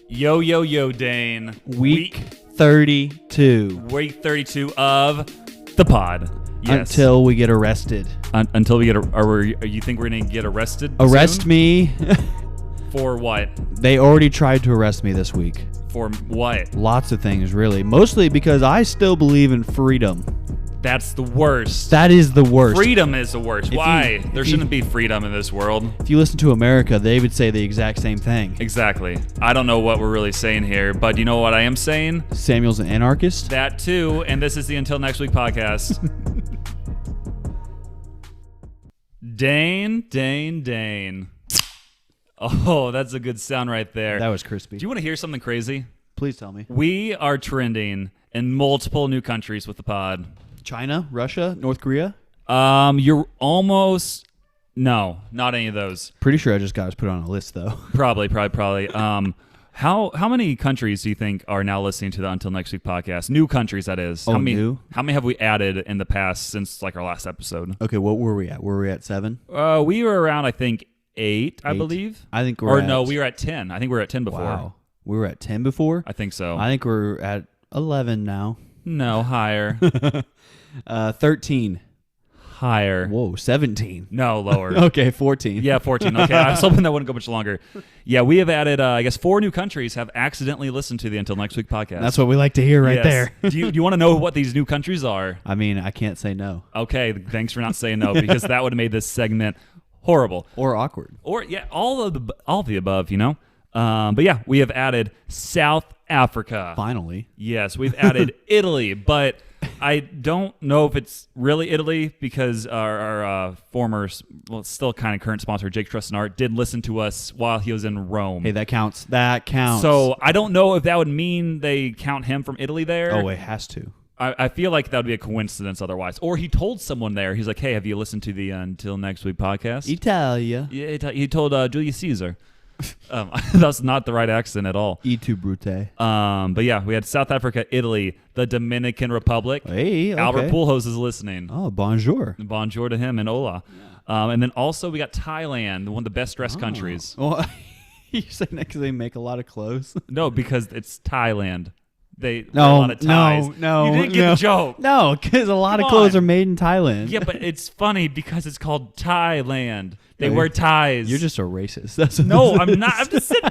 Yo, yo, yo, Dane. Week 32. Week 32 of the pod. Yes. Until we get arrested. Until we get... you think we're going to get arrested Arrest soon? me. For what? They already tried to arrest me this week. For what? Lots of things, really. Mostly because I still believe in freedom. That's the worst. That is the worst. Freedom is the worst. Why? There shouldn't be freedom in this world. If you listen to America, they would say the exact same thing. Exactly. I don't know what we're really saying here, but you know what I am saying? Samuel's an anarchist? That too, and this is the Until Next Week podcast. Dane. Oh, that's a good sound right there. That was crispy. Do you want to hear something crazy? Please tell me. We are trending in multiple new countries with the pod. China? Russia? North Korea? You're almost... No, not any of those. Pretty sure I just got us put on a list, though. Probably. How many countries do you think are now listening to the Until Next Week podcast? New countries, that is. Oh, new? How many have we added in the past since like our last episode? Okay, what were we at? Were we at 7? We were around, I think, 8, I believe. I think we're no, we were at 10. I think we were at 10 before. Wow. We were at 10 before? I think so. I think we're at 11 now. No, higher. 13. Higher. Whoa, 17. No, lower. Okay, 14. Yeah, 14. Okay, I was hoping that wouldn't go much longer. Yeah, we have added, I guess, 4 new countries have accidentally listened to the Until Next Week podcast. That's what we like to hear right there. Do you want to know what these new countries are? I mean, I can't say no. Okay, thanks for not saying no, because that would have made this segment horrible. Or awkward. Or, yeah, all of the above, you know? But yeah, we have added South Africa. Finally. Yes, we've added Italy, but I don't know if it's really Italy because our former, well, still kind of current sponsor, Jake Trust and Art, did listen to us while he was in Rome. Hey, that counts. That counts. So I don't know if that would mean they count him from Italy there. Oh, it has to. I feel like that would be a coincidence otherwise. Or he told someone there, he's like, hey, have you listened to the Until Next Week podcast? Italia. Yeah, he told Julius Caesar. That's not the right accent at all. E tu brute. But yeah, we had South Africa, Italy, the Dominican Republic. Hey, okay. Albert Pujols is listening. Oh, bonjour. Bonjour to him and hola. Yeah. And then also we got Thailand, one of the best dressed countries. Well, you saying that because they make a lot of clothes? No, because it's Thailand. They wear a lot of ties. No. You didn't get the joke. No, because a lot of clothes are made in Thailand. Yeah, but it's funny because it's called Thailand. They wear ties. You're just a racist. That's what no, I'm not. I'm just saying.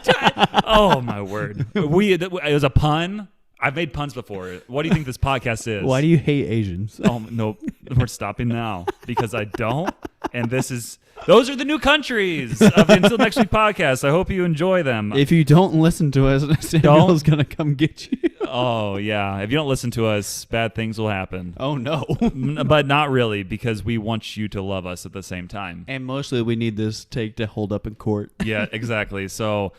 Oh my word! It was a pun. I've made puns before. What do you think this podcast is? Why do you hate Asians? Oh no, we're stopping now because I don't. And those are the new countries of the Until Next Week podcast. I hope you enjoy them. If you don't listen to us, Samuel's gonna come get you. Oh yeah, if you don't listen to us, bad things will happen. Oh no, but not really, because we want you to love us at the same time. And mostly, we need this take to hold up in court. Yeah, exactly. So,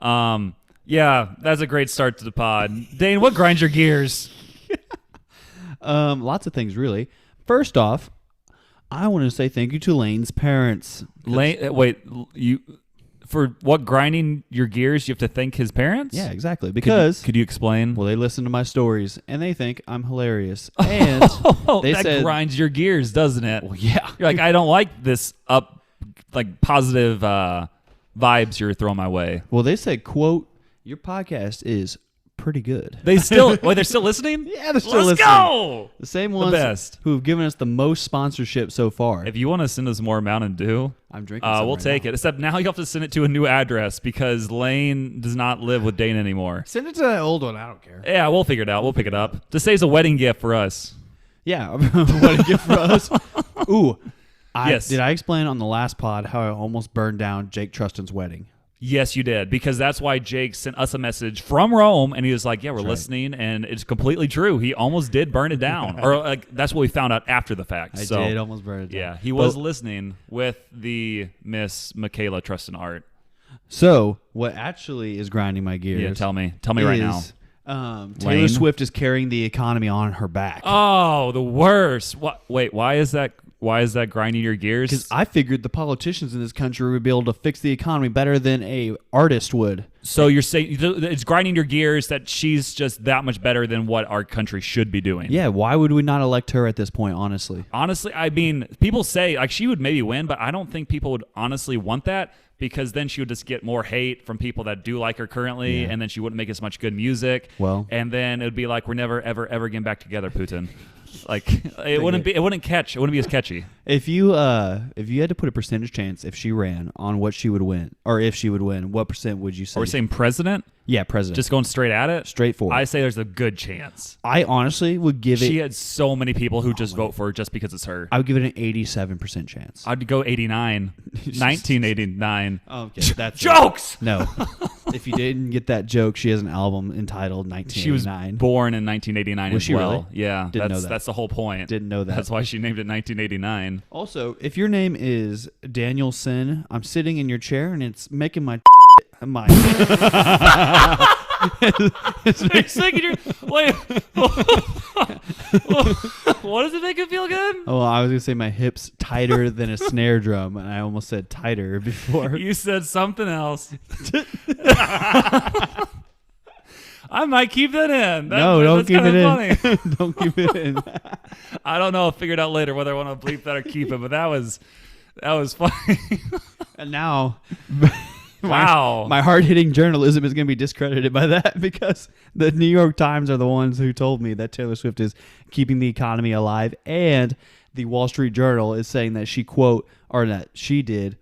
yeah, that's a great start to the pod. Dane, what grinds your gears? Lots of things, really. First off, I want to say thank you to Lane's parents. For what grinding your gears, you have to thank his parents? Yeah, exactly. Because could you explain? Well, they listen to my stories and they think I'm hilarious. And they that grinds your gears, doesn't it? Well, yeah. You're like, I don't like this positive vibes you're throwing my way. Well, they said, quote, your podcast is pretty good. They're still listening? Yeah, they're still listening. Let's go! The same ones who have given us the most sponsorship so far. If you want to send us more Mountain Dew, I'm drinking some we'll take it. Except now you have to send it to a new address because Lane does not live with Dane anymore. Send it to that old one. I don't care. Yeah, we'll figure it out. We'll pick it up. Just say it's a wedding gift for us. Yeah, a wedding gift for us. Ooh. Yes. Did I explain on the last pod how I almost burned down Jake Trustin's wedding? Yes, you did, because that's why Jake sent us a message from Rome, and he was like, yeah, we're listening, and it's completely true. He almost did burn it down. Or that's what we found out after the fact. I did almost burn it down. Yeah, he was listening with the Miss Michaela Trustin Art. So, what actually is grinding my gears? Yeah, tell me right now. Taylor Swift is carrying the economy on her back. Oh, the worst. Wait, why is that Why is that grinding your gears? Because I figured the politicians in this country would be able to fix the economy better than a artist would. So you're saying it's grinding your gears that she's just that much better than what our country should be doing. Yeah, why would we not elect her at this point, honestly? Honestly, I mean, people say like she would maybe win, but I don't think people would honestly want that because then she would just get more hate from people that do like her currently, and then she wouldn't make as much good music. Well, and then it would be like we're never ever getting back together, Putin. Like it wouldn't be as catchy. If you had to put a percentage chance if she ran on what she would win, or if she would win, what percent would you say? Are we saying president? Yeah, president. Just going straight at it? Straightforward. I say there's a good chance. I honestly would give it... She had so many people who just vote for her just because it's her. I would give it an 87% chance. I'd go 89. 1989. Okay, that's jokes! No. If you didn't get that joke, she has an album entitled 1989. She was born in 1989 was as she well. Really? Yeah, Didn't know that. That's the whole point. Didn't know that. That's why she named it 1989. Also, if your name is Danielson, I'm sitting in your chair and it's making my It's making your wait. What does it make you feel good? Oh, I was gonna say my hips tighter than a snare drum, and I almost said tighter before. You said something else. I might keep that in. Don't keep it in. Funny. Don't keep it in. I don't know. I'll figure it out later whether I want to bleep that or keep it. But that was funny. And now. Wow. My hard-hitting journalism is going to be discredited by that because the New York Times are the ones who told me that Taylor Swift is keeping the economy alive, and the Wall Street Journal is saying that she did,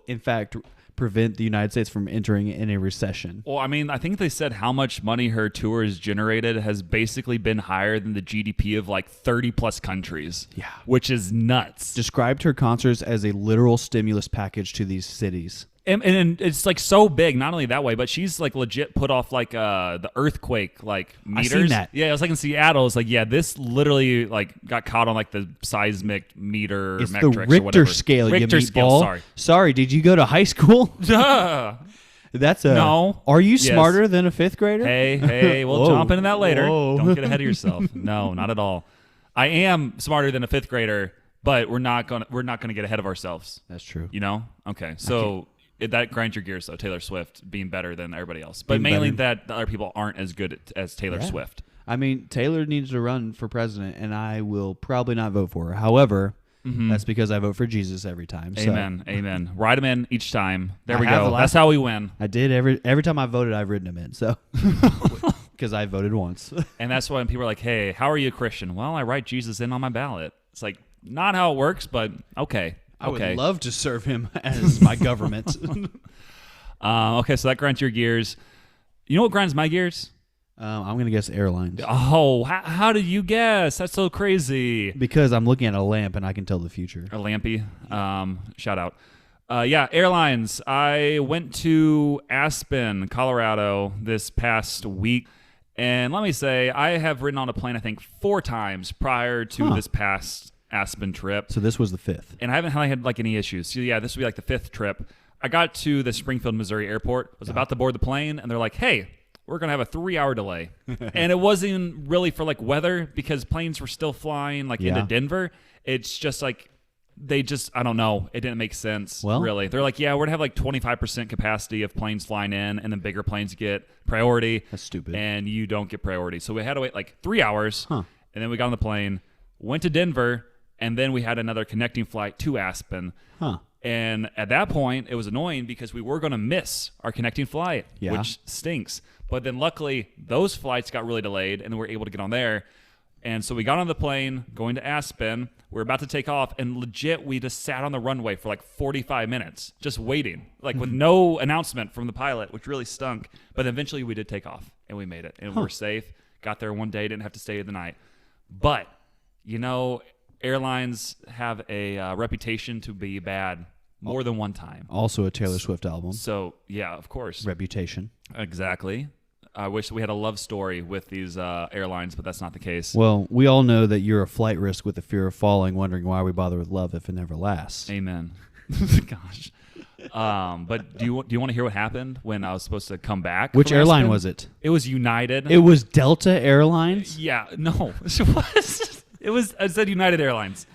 in fact, prevent the United States from entering in a recession. Well, I mean, I think they said how much money her tour has generated has basically been higher than the GDP of like 30-plus countries. Yeah. Which is nuts. Described her concerts as a literal stimulus package to these cities. And it's like so big, not only that way, but she's like legit put off like the earthquake like meters. I seen that. Yeah, it was like in Seattle. It's like, yeah, this literally like got caught on like the seismic meter it's metrics the or Richter whatever. scale. Richter you scale. meatball. Sorry, did you go to high school? That's a no. Are you Yes. smarter than a fifth grader? Hey, we'll Whoa. jump into that later. Whoa. Don't get ahead of yourself. No, not at all. I am smarter than a fifth grader, but we're not gonna get ahead of ourselves. That's true. You know? Okay, so. That grinds your gears, though, Taylor Swift being better than everybody else. But mainly that the other people aren't as good as Taylor Swift. I mean, Taylor needs to run for president, and I will probably not vote for her. However, that's because I vote for Jesus every time. So. Amen. Ride him in each time. There we have go. That's how we win. I did every time I voted, I've ridden him in. So because I voted once. And that's why when people are like, hey, how are you a Christian? Well, I write Jesus in on my ballot. It's like, not how it works, but okay. I would love to serve him as my government. Okay, so that grinds your gears. You know what grinds my gears? I'm going to guess airlines. Oh, how did you guess? That's so crazy. Because I'm looking at a lamp and I can tell the future. A lampy. Shout out. Yeah, airlines. I went to Aspen, Colorado this past week. And let me say, I have ridden on a plane, I think, 4 times prior to this past Aspen trip. So this was the 5th. And I haven't had like any issues. So yeah, this would be like the 5th trip. I got to the Springfield, Missouri airport, was about to board the plane, and they're like, hey, we're going to have a 3-hour delay. And it wasn't really for like weather because planes were still flying like into Denver. It's just like I don't know. It didn't make sense, really. They're like, yeah, we're going to have like 25% capacity of planes flying in, and then bigger planes get priority. That's stupid. And you don't get priority. So we had to wait like 3 hours, and then we got on the plane, went to Denver, and then we had another connecting flight to Aspen. And at that point, it was annoying because we were going to miss our connecting flight, which stinks. But then luckily, those flights got really delayed, and we were able to get on there. And so we got on the plane, going to Aspen. We were about to take off, and legit, we just sat on the runway for like 45 minutes, just waiting, like with no announcement from the pilot, which really stunk. But eventually, we did take off, and we made it. And we were safe. Got there one day, didn't have to stay the night. But, you know, airlines have a reputation to be bad more than one time. Also a Taylor Swift album. So, yeah, of course. Reputation. Exactly. I wish we had a love story with these airlines, but that's not the case. Well, we all know that you're a flight risk with the fear of falling, wondering why we bother with love if it never lasts. Amen. Gosh. But do you want to hear what happened when I was supposed to come back? Which from airline Aspen? was it? It was United. It was Delta Airlines? Yeah, no. It said United Airlines.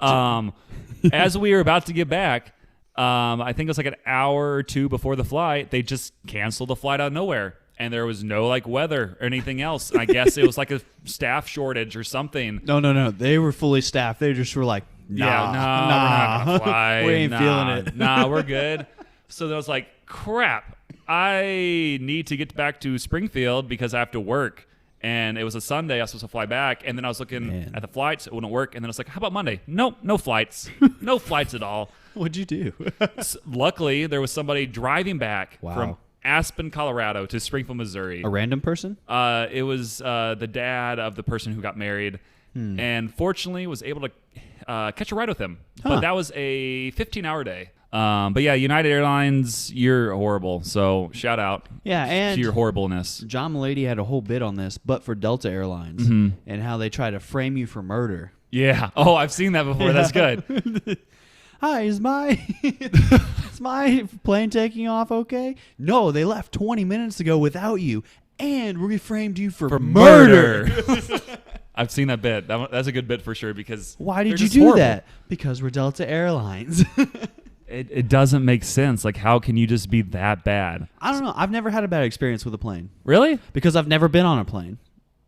As we were about to get back, I think it was like an hour or two before the flight, they just canceled the flight out of nowhere. And there was no like weather or anything else. And I guess it was like a staff shortage or something. No. They were fully staffed. They just were like, nah, we're not gonna fly. We ain't feeling it. Nah, we're good. So I was like, crap, I need to get back to Springfield because I have to work. And it was a Sunday. I was supposed to fly back. And then I was looking at the flights. It wouldn't work. And then I was like, how about Monday? Nope, no flights. No flights at all. What'd you do? Luckily, there was somebody driving back Wow. from Aspen, Colorado to Springfield, Missouri. A random person? It was the dad of the person who got married. And fortunately was able to catch a ride with him. But that was a 15-hour day. But yeah, United Airlines, you're horrible. So shout out and to your horribleness. John Mulaney had a whole bit on this, but for Delta Airlines and how they try to frame you for murder. Yeah. Oh, I've seen that before. That's good. Hi, is my plane taking off okay? No, they left 20 minutes ago without you, and we framed you for murder. I've seen that bit. That's a good bit for sure because why did you just do horrible. that? Because we're Delta Airlines. It doesn't make sense. Like, how can you just be that bad? I don't know. I've never had a bad experience with a plane Really? because I've never been on a plane.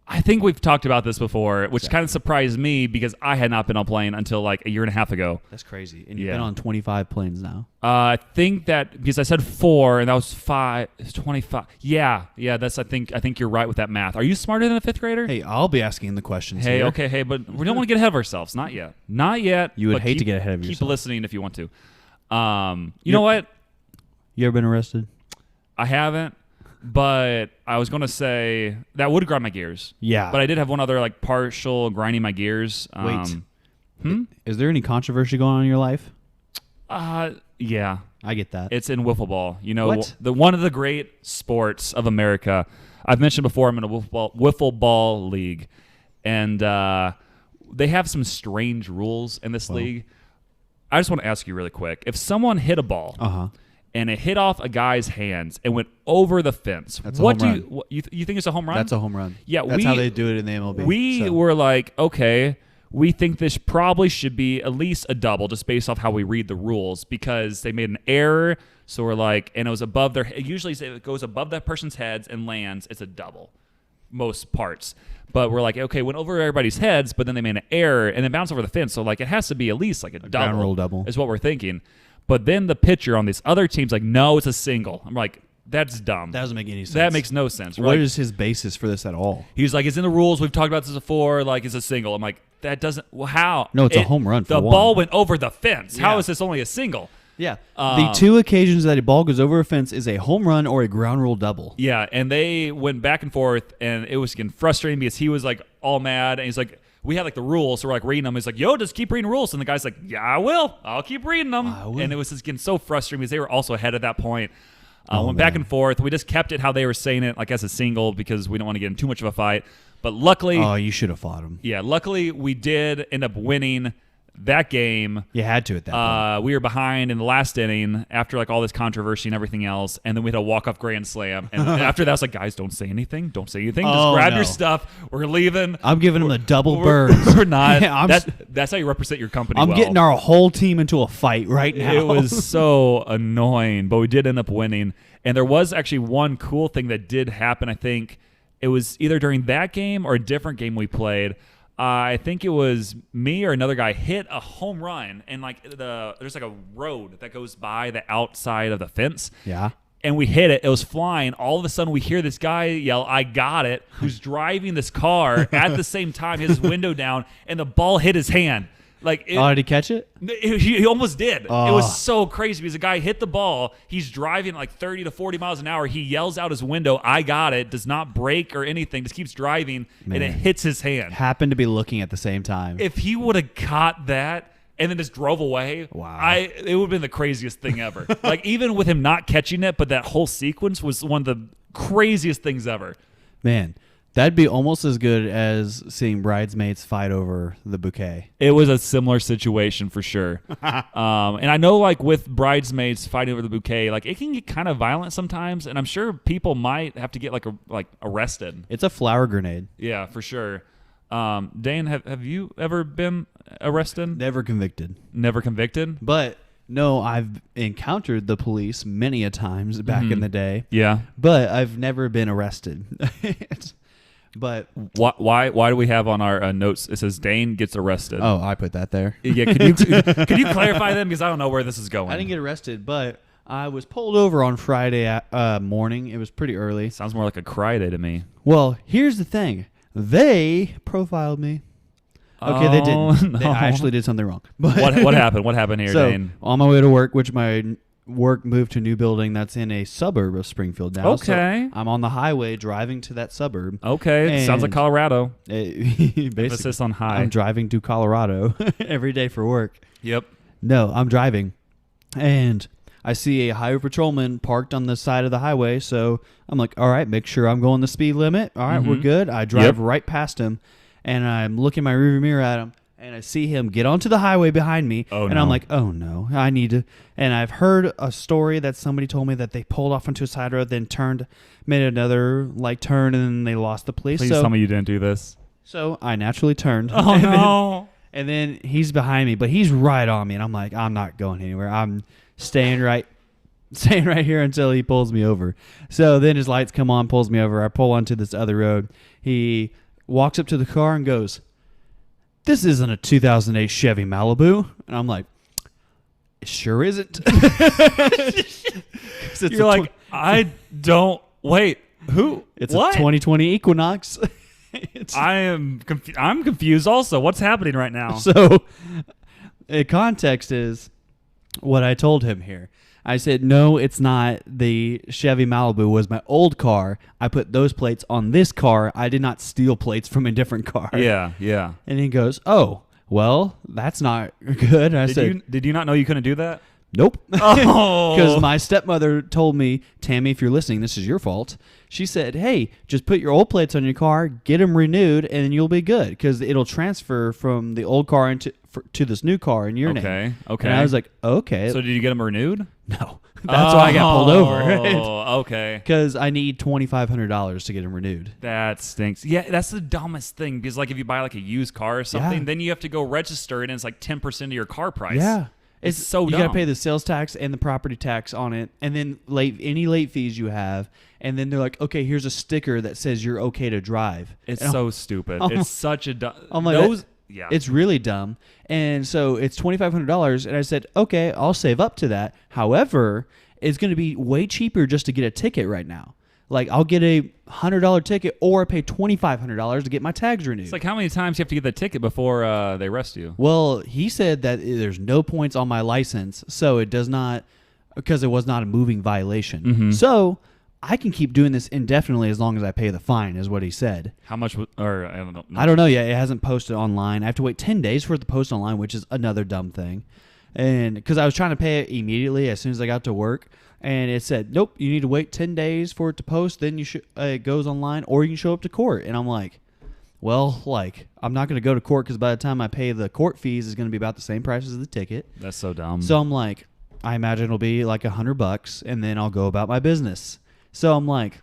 I think we've talked about this before, which kind of surprised me because I had not been on a plane until like a year and a half ago. That's crazy. And you've been on 25 planes now. I think that because I said 4 and that was 5, it's 25. Yeah, that's I think you're right with that math. Are you smarter than a 5th grader? Hey, I'll be asking the questions Hey, here. okay, but we don't want to get ahead of ourselves. Not yet. You would hate to get ahead of Keep yourself. listening if you want to. You know what? You ever been arrested? I haven't. But I was going to say that would grind my gears. Yeah. But I did have one other like partial grinding my gears. Wait. Is there any controversy going on in your life? Yeah. I get that. It's in wiffle ball. You know, What? one of the great sports of America. I've mentioned before I'm in a wiffle ball league. And they have some strange rules in this league. I just want to ask you really quick. If someone hit a ball and it hit off a guy's hands and went over the fence, That's a home run. You think it's a home run? That's a home run. Yeah, that's how they do it in the MLB. We were like, okay, we think this probably should be at least a double just based off how we read the rules because they made an error. So we're like, and it was above their, usually if it goes above that person's heads and lands, it's a double, most parts. But we're like, okay, went over everybody's heads, but then they made an error and then bounced over the fence. So like it has to be at least like a double. Ground rule double. Is what we're thinking. But then the pitcher on this other team's like, no, it's a single. I'm like, that's dumb. That doesn't make any sense. That makes no sense. What is his basis for this at all? He's like, it's in the rules. We've talked about this before. Like, it's a single. I'm like, that doesn't. Well, how? No, it's a home run for the one. ball went over the fence. How Yeah. is this only a single? Yeah. The two occasions that a ball goes over a fence is a home run or a ground rule double. Yeah, and they went back and forth, and it was getting frustrating because he was like all mad, and he's like, we had like the rules, so we're like reading them. He's like, yo, just keep reading rules. And the guy's like, yeah, I will. I'll keep reading them. And it was just getting so frustrating because they were also ahead at that point. Went back and forth. We just kept it how they were saying it, like as a single, because we don't want to get in too much of a fight. But luckily, you should have fought him. Yeah, luckily we did end up winning that game. You had to at that point. We were behind in the last inning after like all this controversy and everything else, and then we had a walk-off grand slam. And after that, I was like, guys, don't say anything. Don't say anything. Just grab your stuff. We're leaving. I'm giving him the double birds. We're not. Yeah, that's how you represent your company. I'm getting our whole team into a fight right now. It was so annoying, but we did end up winning. And there was actually one cool thing that did happen. I think it was either during that game or a different game we played. I think it was me or another guy hit a home run, and like there's like a road that goes by the outside of the fence. Yeah. And we hit it. It was flying. All of a sudden, we hear this guy yell, "I got it!" Who's driving this car at the same time, his window down, and the ball hit his hand. Like, did he catch it? He almost did. It was so crazy because the guy hit the ball. He's driving like 30 to 40 miles an hour. He yells out his window, "I got it!" Does not brake or anything. Just keeps driving, and it hits his hand. Happened to be looking at the same time. If he would have caught that and then just drove away, wow, it would have been the craziest thing ever. Like, even with him not catching it, but that whole sequence was one of the craziest things ever. Man. That'd be almost as good as seeing bridesmaids fight over the bouquet. It was a similar situation for sure. And I know, like, with bridesmaids fighting over the bouquet, like, it can get kind of violent sometimes, and I'm sure people might have to get like arrested. It's a flower grenade. Yeah, for sure. Dane, have you ever been arrested? Never convicted. Never convicted? But no, I've encountered the police many a times back in the day. Yeah. But I've never been arrested. But why do we have on our notes, it says Dane gets arrested? oh, I put that there. Yeah, could you clarify them, because I don't know where this is going. I didn't get arrested, but I was pulled over on Friday morning. It was pretty early. Sounds more like a cry day to me. Well, here's the thing. They profiled me. Okay, they didn't. No. I actually did something wrong. But What happened? What happened here, so, Dane? on my way to work, which my work moved to a new building that's in a suburb of Springfield now. Okay. So I'm on the highway driving to that suburb. Okay, sounds like And Colorado. Basically, Emphasis on high. I'm driving to Colorado every day for work. Yep. No, I'm driving, and I see a highway patrolman parked on the side of the highway. So I'm like, all right, make sure I'm going the speed limit. All right, we're good. I drive right past him, and I'm looking my rearview mirror at him, and I see him get onto the highway behind me. Oh, and no. I'm like, oh no, I need to. And I've heard a story that somebody told me that they pulled off onto a side road, then made another turn, and then they lost the police. Please tell me you didn't do this. So I naturally turned. Oh, and no. and then he's behind me, but he's right on me, and I'm like, I'm not going anywhere. I'm staying right here until he pulls me over. So then his lights come on, pulls me over. I pull onto this other road. He walks up to the car and goes, "This isn't a 2008 Chevy Malibu." And I'm like, "It sure isn't." You're like, I don't. Wait, who? It's what? a 2020 Equinox. I'm confused also. What's happening right now? So, the context is what I told him here. I said, no, it's not. The Chevy Malibu was my old car. I put those plates on this car. I did not steal plates from a different car. Yeah, yeah. And he goes, oh, well, that's not good. And I said, Did you not know you couldn't do that? nope. Oh. Because my stepmother told me, Tammy, if you're listening, this is your fault. She said, hey, just put your old plates on your car, get them renewed, and you'll be good. Because it'll transfer from the old car to this new car in your name. Okay. And I was like, okay. So did you get them renewed? No. That's why I got pulled over. Oh, okay. Because I need $2,500 to get them renewed. That stinks. Yeah, that's the dumbest thing. Because if you buy a used car or something, then you have to go register it, and it's 10% of your car price. Yeah. It's so dumb. You got to pay the sales tax and the property tax on it, and then any late fees you have, and then they're like, okay, here's a sticker that says you're okay to drive. It's and so stupid. It's such a dumb. I'm like, yeah, it's really dumb. And so it's $2,500, and I said, okay, I'll save up to that. However, it's going to be way cheaper just to get a ticket right now. I'll get a $100 ticket, or I pay $2,500 to get my tags renewed. It's how many times you have to get the ticket before they arrest you? Well, he said that there's no points on my license, so it does not, because it was not a moving violation. Mm-hmm. So I can keep doing this indefinitely as long as I pay the fine, is what he said. How much? Or I don't know. I don't know yet. It hasn't posted online. I have to wait 10 days for it to post online, which is another dumb thing. And because I was trying to pay it immediately as soon as I got to work. And it said, nope, you need to wait 10 days for it to post. Then it goes online, or you can show up to court. And I'm like, well, I'm not going to go to court because by the time I pay the court fees, it's going to be about the same price as the ticket. That's so dumb. So I'm like, I imagine it'll be $100, and then I'll go about my business. So I'm like,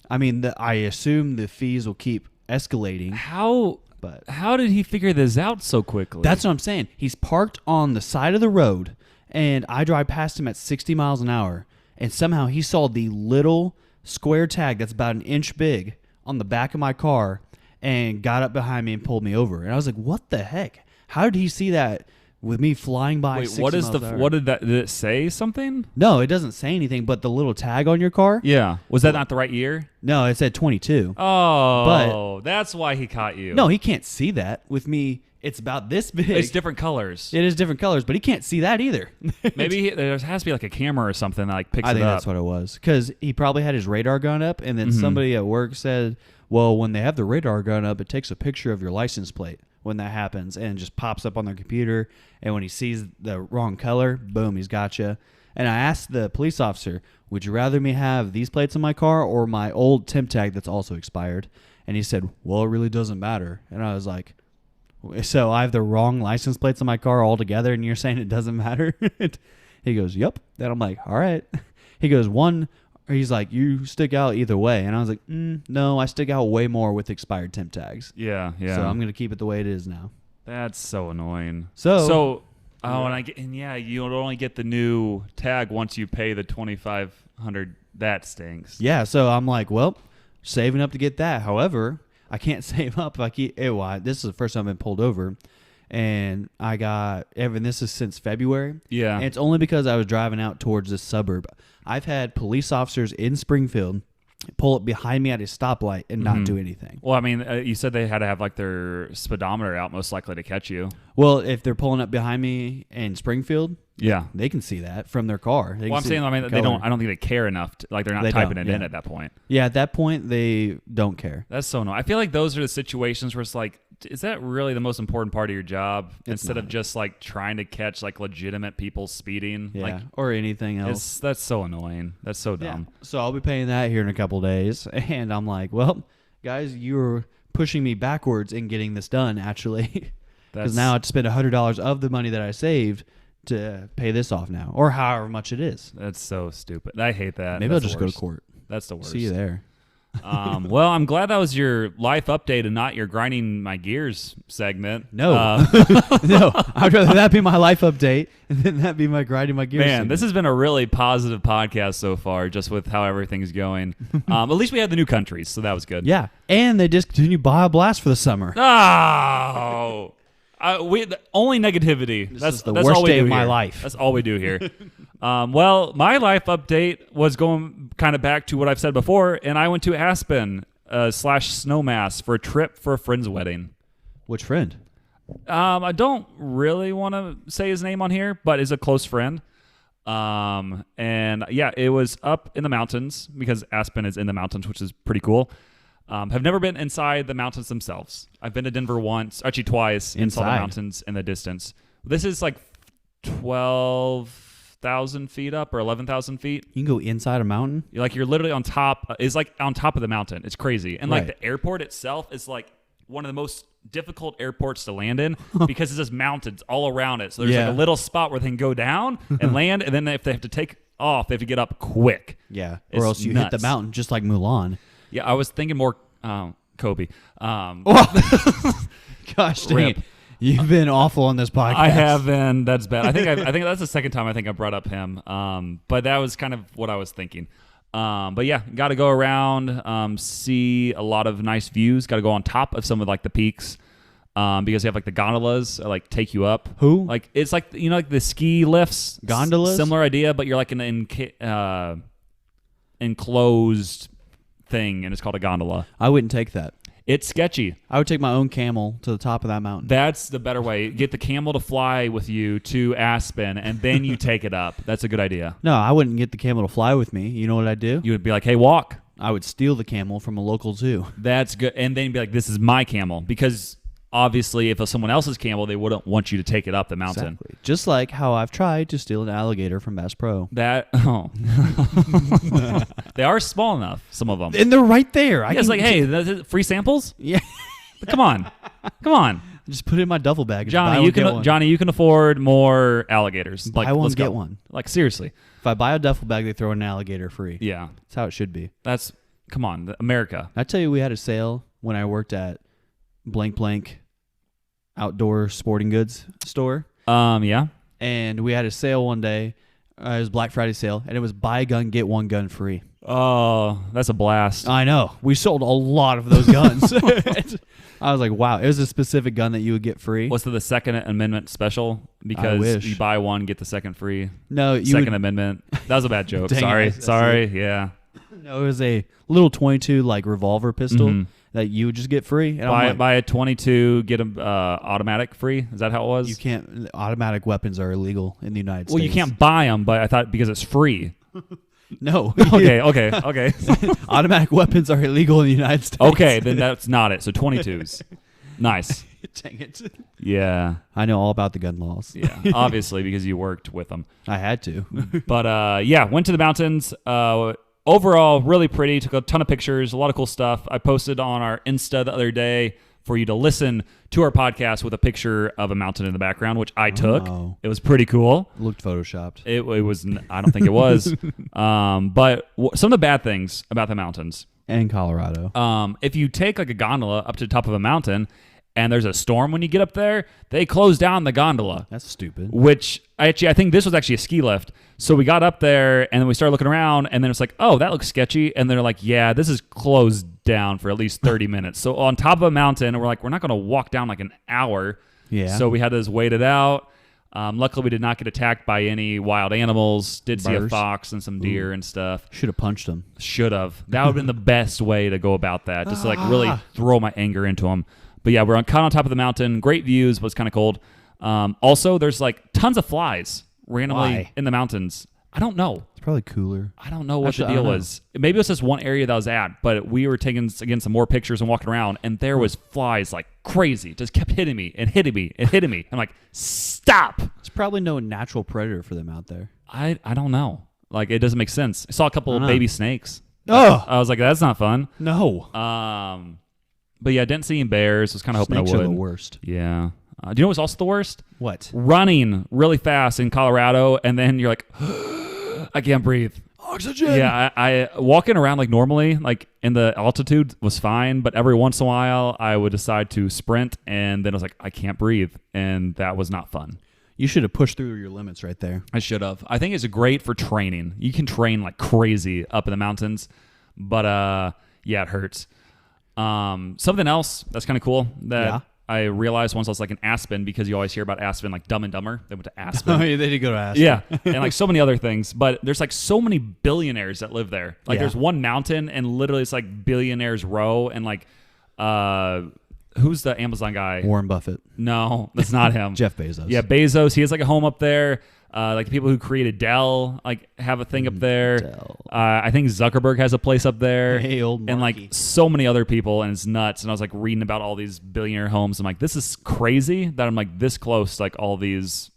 I assume the fees will keep escalating. How did he figure this out so quickly? That's what I'm saying. He's parked on the side of the road, and I drive past him at 60 miles an hour. And somehow he saw the little square tag that's about an inch big on the back of my car and got up behind me and pulled me over. And I was like, what the heck? How did he see that with me flying by 60 miles an hour? What did it say something? No, it doesn't say anything, but the little tag on your car? Yeah. Was that not the right year? No, it said 22. Oh, that's why he caught you. No, he can't see that with me. It's about this big. It's different colors. It is different colors, but he can't see that either. Maybe there has to be a camera or something that picks it up. I think that's what it was. Because he probably had his radar gun up, and then somebody at work said, well, when they have the radar gun up, it takes a picture of your license plate when that happens, and it just pops up on their computer. And when he sees the wrong color, boom, he's got you. And I asked the police officer, would you rather me have these plates in my car or my old temp tag that's also expired? And he said, well, it really doesn't matter. And I was like, so I have the wrong license plates on my car altogether, and you're saying it doesn't matter? He goes, yep. Then I'm like, all right. He goes, one, he's like, you stick out either way. And I was like, no, I stick out way more with expired temp tags. Yeah. So I'm going to keep it the way it is now. That's so annoying. So you would only get the new tag once you pay the $2,500. That stinks. Yeah, so I'm like, well, saving up to get that. However, I can't save up if I keep. This is the first time I've been pulled over, and I got this is since February. Yeah, and it's only because I was driving out towards this suburb. I've had police officers in Springfield pull up behind me at a stoplight and not do anything. Well, I mean, you said they had to have like their speedometer out, most likely to catch you. Well, if they're pulling up behind me in Springfield, yeah, they can see that from their car. I'm saying, they don't. I don't think they care enough. Like they're not typing it in at that point. Yeah, at that point they don't care. That's so annoying. I feel like those are the situations where it's like, is that really the most important part of your job? Instead of just like trying to catch like legitimate people speeding, or anything else. That's so annoying. That's so dumb. Yeah. So I'll be paying that here in a couple days, and I'm like, well, guys, you're pushing me backwards in getting this done. Actually, because now I have to spend $100 of the money that I saved to pay this off now, or however much it is. That's so stupid. I hate that. Maybe I'll just go to court. That's the worst. See you there. Well, I'm glad that was your life update and not your grinding my gears segment. No, no. I'd rather that be my life update and then that be my grinding my gears. Man, segment. This has been a really positive podcast so far, just with how everything's going. At least we had the new countries, so that was good. Yeah, and they discontinued Baja Blast for the summer. Oh. Only negativity. That's the worst day of my life. That's all we do here. Well, my life update was going kind of back to what I've said before, and I went to Aspen / Snowmass for a trip for a friend's wedding. Which friend? I don't really want to say his name on here, but is a close friend. And yeah, it was up in the mountains because Aspen is in the mountains, which is pretty cool. Have never been inside the mountains themselves. I've been to Denver once, actually twice, and saw the mountains in the distance. This is like 12,000 feet up or 11,000 feet. You can go inside a mountain? You're literally on top. It's like on top of the mountain. It's crazy. And like the airport itself is like one of the most difficult airports to land in because it's just mountains all around it. So there's like a little spot where they can go down and land, and then if they have to take off, they have to get up quick. Yeah, or else you hit the mountain just like Mulan. Yeah, I was thinking more Kobe. Gosh dang it. You've been awful on this podcast. I have been. That's bad. I think that's the second time I think I brought up him. But that was kind of what I was thinking. But yeah, got to go around, see a lot of nice views. Got to go on top of some of like the peaks. Because you have like the gondolas like take you up. Who? Like it's like like the ski lifts. Gondolas? Similar idea, but you're like in an enclosed thing, and it's called a gondola. I wouldn't take that. It's sketchy. I would take my own camel to the top of that mountain. That's the better way. Get the camel to fly with you to Aspen, and then you take it up. That's a good idea. No, I wouldn't get the camel to fly with me. You know what I'd do? You would be like, hey, walk. I would steal the camel from a local zoo. That's good. And then you'd be like, this is my camel. Because obviously, if it was someone else's camel, they wouldn't want you to take it up the mountain. Exactly. Just like how I've tried to steal an alligator from Bass Pro. They are small enough, some of them. And they're right there. It's like, hey, free samples? Yeah. Come on. Just put it in my duffel bag. Johnny, you can afford more alligators. Buy one, get one. Like, seriously. If I buy a duffel bag, they throw an alligator free. Yeah. That's how it should be. Come on, America. I tell you, we had a sale when I worked at blank outdoor sporting goods store. Yeah. And we had a sale one day. It was Black Friday sale, and it was buy a gun, get one gun free. Oh, that's a blast. I know. We sold a lot of those guns. I was like, wow. It was a specific gun that you would get free. What's the Second Amendment special? Because you buy one, get the second free. No, Second Amendment. That was a bad joke. Sorry. Yeah. No, it was a little 22 like revolver pistol that you would just get free. And buy a 22, get an automatic free. Is that how it was? You can't. Automatic weapons are illegal in the United States. Well, you can't buy them, but I thought because it's free. No. Okay. Automatic weapons are illegal in the United States. Okay, then that's not it. So 22s. Nice. Dang it. Yeah. I know all about the gun laws. Yeah, obviously because you worked with them. I had to. But yeah, went to the mountains. Overall, really pretty. Took a ton of pictures, a lot of cool stuff. I posted on our Insta the other day for you to listen to our podcast with a picture of a mountain in the background, which I took. Oh. It was pretty cool. Looked photoshopped. It was. I don't think it was. But some of the bad things about the mountains. And Colorado. If you take like a gondola up to the top of a mountain and there's a storm when you get up there, they close down the gondola. That's stupid. Which I think this was actually a ski lift. So we got up there and then we started looking around and then it's like, oh, that looks sketchy. And they're like, yeah, this is closed down for at least 30 minutes. So on top of a mountain, and we're like, we're not going to walk down like an hour. Yeah. So we had to just wait it out. Luckily, we did not get attacked by any wild animals. Did see a Birds? fox and some deer and stuff. Should have punched him. Should have. That would have been the best way to go about that. Just to like really throw my anger into them. But yeah, we're kind of on top of the mountain. Great views, but it's kind of cold. Also, there's like tons of flies randomly in the mountains. I don't know. It's probably cooler. I don't know what the deal was. Maybe it was just one area that I was at, but we were taking, again, some more pictures and walking around, and there was flies like crazy. Just kept hitting me and hitting me and hitting me. I'm like, stop. There's probably no natural predator for them out there. I don't know. Like, it doesn't make sense. I saw a couple of baby snakes. Oh. I was like, that's not fun. No. But yeah, I didn't see any bears. I was kind of hoping Snakes I would. are the worst. Yeah. Do you know what's also the worst? What? Running really fast in Colorado, and then you're like, I can't breathe. Oxygen. Yeah, I walking around like normally, like in the altitude was fine, but every once in a while I would decide to sprint, and then I was like, I can't breathe, and that was not fun. You should have pushed through your limits right there. I should have. I think it's great for training. You can train like crazy up in the mountains, but yeah, it hurts. Something else that's kind of cool that I realized once I was like in Aspen, because you always hear about Aspen, like Dumb and Dumber. They went to Aspen. Oh, yeah, they did go to Aspen. Yeah, and like so many other things. But there's like so many billionaires that live there. Like there's one mountain, and literally it's like Billionaires Row, and like who's the Amazon guy? Warren Buffett. No, that's not him. Jeff Bezos. Yeah, Bezos. He has like a home up there. Like the people who created Dell like have a thing up there. Dell. I think Zuckerberg has a place up there. Hey, old Marky. And like so many other people, and it's nuts. And I was like reading about all these billionaire homes. I'm like, this is crazy that I'm like this close to like all these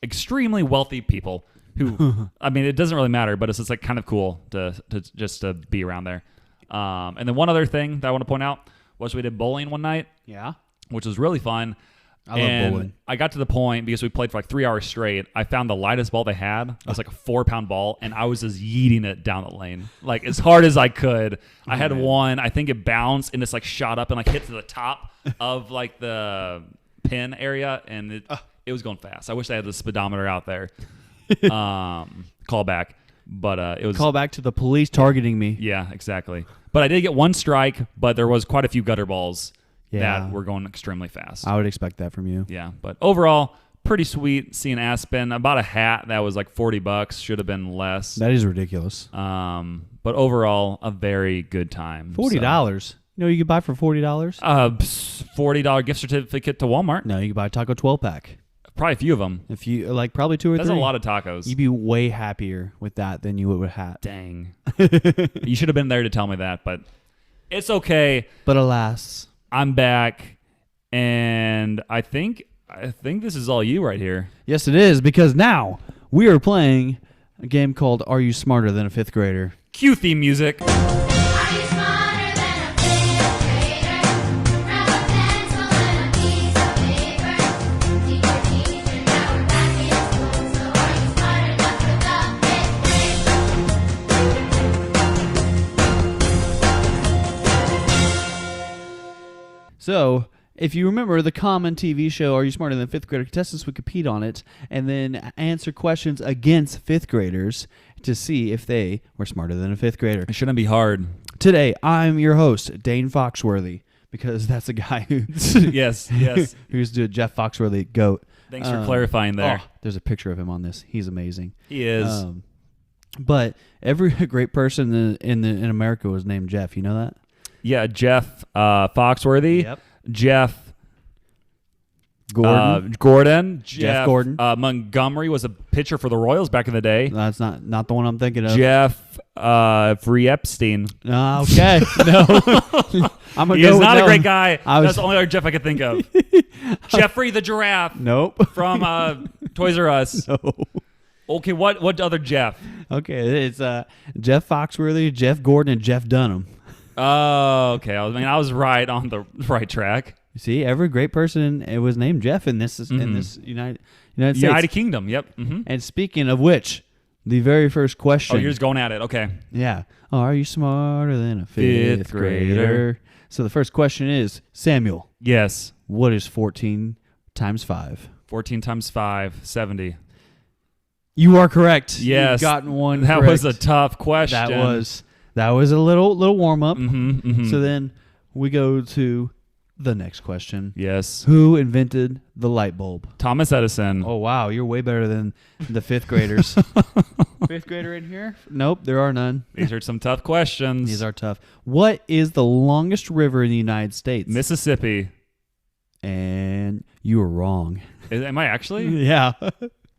extremely wealthy people who, I mean, it doesn't really matter, but it's just like kind of cool to just to be around there. And then one other thing that I want to point out was we did bowling one night. Yeah. Which was really fun. I love bowling. I got to the point, because we played for like 3 hours straight, I found the lightest ball they had. It was like a 4-pound ball, and I was just yeeting it down the lane, like as hard as I could. I had one, I think it bounced, and it's like shot up and like hit to the top of like the pin area, and it was going fast. I wish I had the speedometer out there. Call back. But it was... Call back to the police targeting me. Yeah, exactly. But I did get one strike, but there was quite a few gutter balls that were going extremely fast. I would expect that from you. Yeah, but overall, pretty sweet seeing Aspen. I bought a hat that was like $40. Should have been less. That is ridiculous. But overall, a very good time. $40. So. You know what you could buy for $40? $40 gift certificate to Walmart. No, you could buy a Taco 12-pack. Probably a few of them. If you like, probably 2 or 3. That's a lot of tacos. You'd be way happier with that than you would with a hat. Dang. You should have been there to tell me that, but it's okay. But alas, I'm back, and I think this is all you right here. Yes, it is, because now we are playing a game called Are You Smarter Than a Fifth Grader? Cue theme music. So, if you remember the common TV show, Are You Smarter Than a Fifth Grader? Contestants would compete on it and then answer questions against fifth graders to see if they were smarter than a fifth grader. It shouldn't be hard. Today, I'm your host, Dane Foxworthy, because that's a guy who... yes. who's the Jeff Foxworthy GOAT. Thanks for clarifying there. There's a picture of him on this. He's amazing. He is. But every great person in America was named Jeff. You know that? Yeah, Jeff Foxworthy. Yep. Jeff Gordon. Gordon. Jeff Gordon. Montgomery was a pitcher for the Royals back in the day. That's not the one I'm thinking of. Jeff Free Epstein. Okay. No. I'm gonna He go is with not a that great one. guy. That's the only other Jeff I could think of. Jeffrey the Giraffe. Nope. From Toys R Us. No. Okay, what other Jeff? Okay, it's Jeff Foxworthy, Jeff Gordon, and Jeff Dunham. Oh, okay. I was right on the right track. See, every great person it was named Jeff in this in this United States. United Kingdom. Yep. Mm-hmm. And speaking of which, the very first question. Oh, you're just going at it. Okay. Yeah. Are you smarter than a fifth grader? So the first question is, Samuel. Yes. What is 14 times 5? 14 times 5, 70. You are correct. Yes. You've gotten one That correct. was a tough question. That was a little warm up. Mm-hmm. So then we go to the next question. Yes. Who invented the light bulb? Thomas Edison. Oh, wow. You're way better than the fifth graders. Fifth grader in here? Nope, there are none. These are some tough questions. These are tough. What is the longest river in the United States? Mississippi. And you were wrong. Am I actually? Yeah.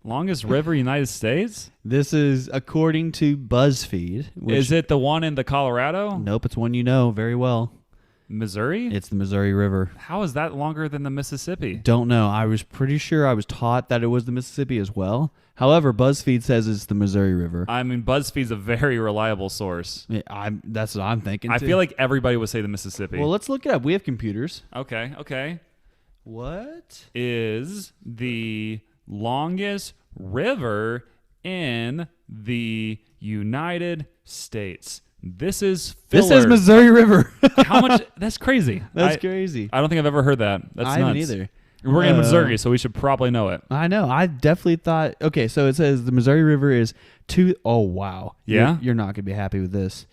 Longest river United States? This is according to BuzzFeed. Is it the one in the Colorado? Nope, it's one you know very well. Missouri? It's the Missouri River. How is that longer than the Mississippi? Don't know. I was pretty sure I was taught that it was the Mississippi as well. However, BuzzFeed says it's the Missouri River. I mean, BuzzFeed's a very reliable source. Yeah, that's what I'm thinking, I too. feel like everybody would say the Mississippi. Well, let's look it up. We have computers. Okay. What is the longest river in the United States? This is filler. This is Missouri River. How much? That's crazy. That's crazy. I don't think I've ever heard that. That's I nuts. haven't either. We're in Missouri, so we should probably know it. I know. I definitely thought. Okay, so it says the Missouri River is Oh wow. Yeah? You're not gonna be happy with this.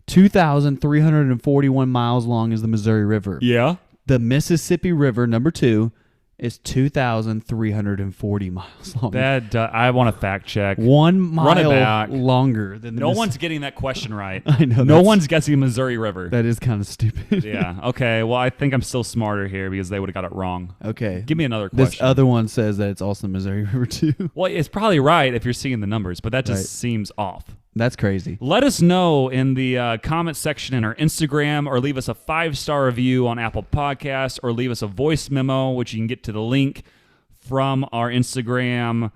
2,341 miles long is the Missouri River. Yeah. The Mississippi River, number 2, is 2,340 miles long. I want to fact check. 1 mile Run it back. longer than the No one's getting that question right. I know. No one's guessing Missouri River. That is kind of stupid. Yeah. Okay. Well, I think I'm still smarter here because they would have got it wrong. Okay. Give me another question. This other one says that it's also the Missouri River too. Well, it's probably right if you're seeing the numbers, but that just Right. seems off. That's crazy. Let us know in the comment section in our Instagram, or leave us a 5-star review on Apple Podcasts, or leave us a voice memo, which you can get to the link from our Instagram.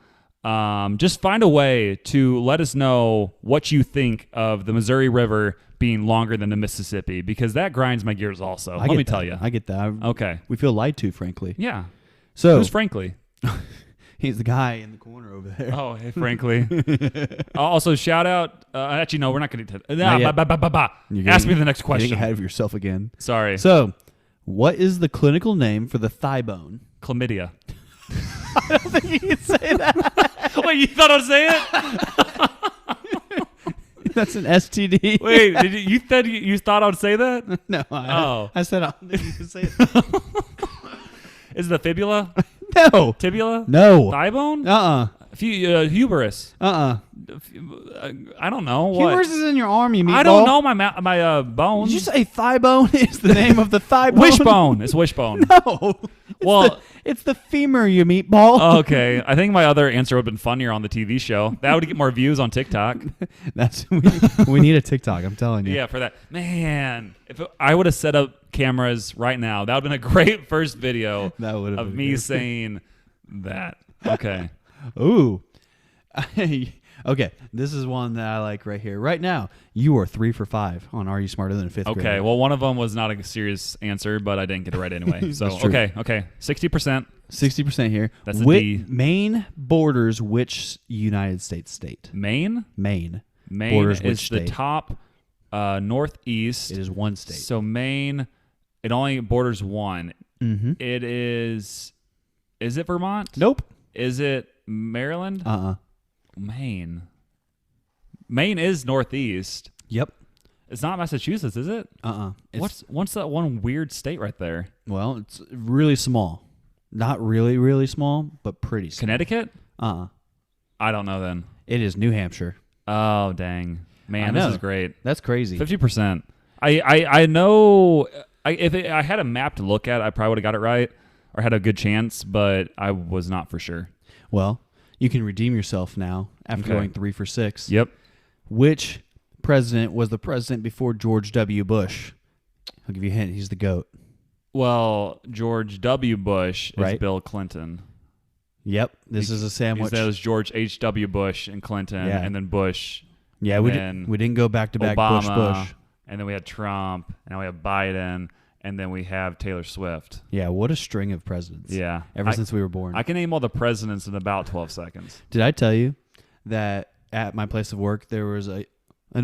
Just find a way to let us know what you think of the Missouri River being longer than the Mississippi, because that grinds my gears also. Let me tell you. I get that. Okay. We feel lied to, frankly. Yeah. So Who's Frankly? he's the guy in the corner over there. Oh, hey, Frankly. Also, shout out. Actually, no, we're not going to. Not yet. Ask me the next You're question. getting ahead of yourself again. Sorry. So, what is the clinical name for the thigh bone? Chlamydia. I don't think you can say that. Wait, you thought I'd say it? That's an STD. Wait, you said you thought I'd say that? No. I said I don't think you can say it. Is it the fibula? No. Tibula? No. Thigh bone? Uh-uh. Hubris? Uh-uh. I don't know. What? Humerus is in your arm, you meatball. I don't know my bones. Did you say thigh bone is the name of the thigh bone? Wishbone. It's wishbone. No. It's the femur, you meatball. Okay. I think my other answer would have been funnier on the TV show. That would get more views on TikTok. We need a TikTok, I'm telling you. Yeah, for that. Man, if I would have set up cameras right now, that would have been a great first video That would have of been me good. saying that. Okay. Ooh. Okay, this is one that I like right here. Right now, you are 3 for 5 on Are You Smarter Than a Fifth Grader? Okay, well, one of them was not a serious answer, but I didn't get it right anyway. So, That's true. okay. 60%. 60% here. That's a D. Maine borders which United States state? Maine? Maine. Maine Borders is which the state? top northeast. It is one state. So Maine, it only borders one. Mm-hmm. It is it Vermont? Nope. Is it Maryland? Uh-uh. Maine is northeast. Yep. It's not Massachusetts, is it? Uh-uh. What's that one weird state right there? Well, it's really small. Not really, really small, but pretty small. Connecticut? Uh-uh. I don't know then. It is New Hampshire. Oh, dang. Man, I know. this is great. That's crazy. 50%. I know if I had a map to look at, I probably would have got it right or had a good chance, but I was not for sure. Well, you can redeem yourself now after Okay. going 3 for 6. Yep. Which president was the president before George W. Bush? I'll give you a hint. He's the GOAT. Well, George W. Bush is Right. Bill Clinton. Yep. This is a sandwich. That was George H.W. Bush and Clinton, Yeah. and then Bush. Yeah, we then didn't go back to back Obama, Bush. and then we had Trump, and now we have Biden, and then we have Taylor Swift. Yeah, what a string of presidents. Yeah. Ever since we were born. I can name all the presidents in about 12 seconds. Did I tell you that at my place of work there was an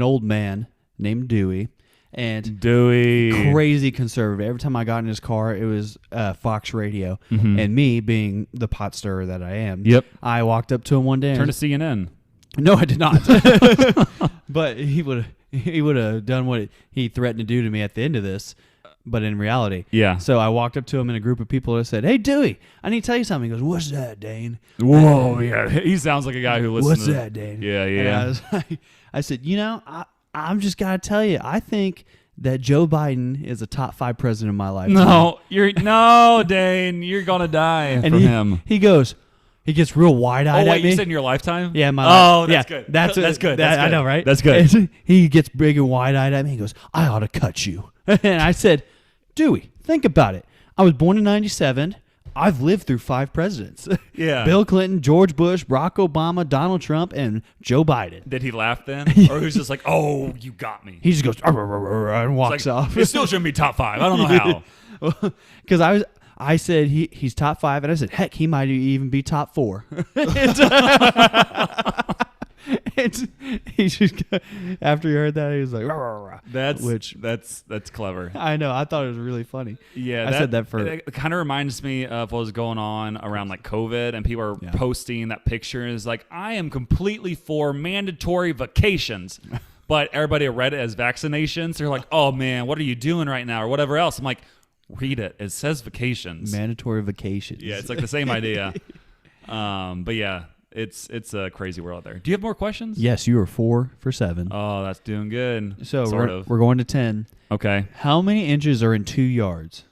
old man named Dewey, and Dewey, crazy conservative. Every time I got in his car, it was Fox Radio, and me being the pot stirrer that I am. Yep. I walked up to him one day. Turn to CNN. No, I did not. But he would have done what he threatened to do to me at the end of this. But in reality, Yeah. So I walked up to him in a group of people and said, "Hey, Dewey, I need to tell you something." He goes, "What's that, Dane?" Whoa, yeah. He sounds like a guy who listens What's to that, Dane? Yeah, And yeah. I was like, I said, I'm just gotta tell you, I think that Joe Biden is a top 5 president in my life. No, Dane, you're gonna die And from him. He goes, he gets real wide-eyed Oh at wait, me. you said in your lifetime? Yeah, my Oh, life. that's Yeah, good. That's good. That's That's I good. know, right? That's good. And he gets big and wide-eyed at me. He goes, "I ought to cut you." And I said, "Dewey, think about it. I was born in 97. I've lived through 5 presidents. Yeah. Bill Clinton, George Bush, Barack Obama, Donald Trump, and Joe Biden." Did he laugh then, or who's just like, "Oh, you got me"? He just goes "Arr, arr, arr, arr," and walks It's like, off. It still shouldn't be top 5. I don't know how. Because I said he's top 5, and I said, heck, he might even be top 4. He just after he heard that, he was like, "Rah, rah, rah." That's clever. I know. I thought it was really funny. Yeah, I said that for. It kind of reminds me of what was going on around like COVID, and people are posting that picture and is like, "I am completely for mandatory vacations," but everybody read it as vaccinations. They're like, "Oh man, what are you doing right now?" or whatever else. I'm like, read it. It says vacations. Mandatory vacations. Yeah, it's like the same idea. But yeah. It's a crazy world out there. Do you have more questions? Yes, you were 4 for 7. Oh, that's doing good. So sort of. we're going to 10. Okay. How many inches are in 2 yards?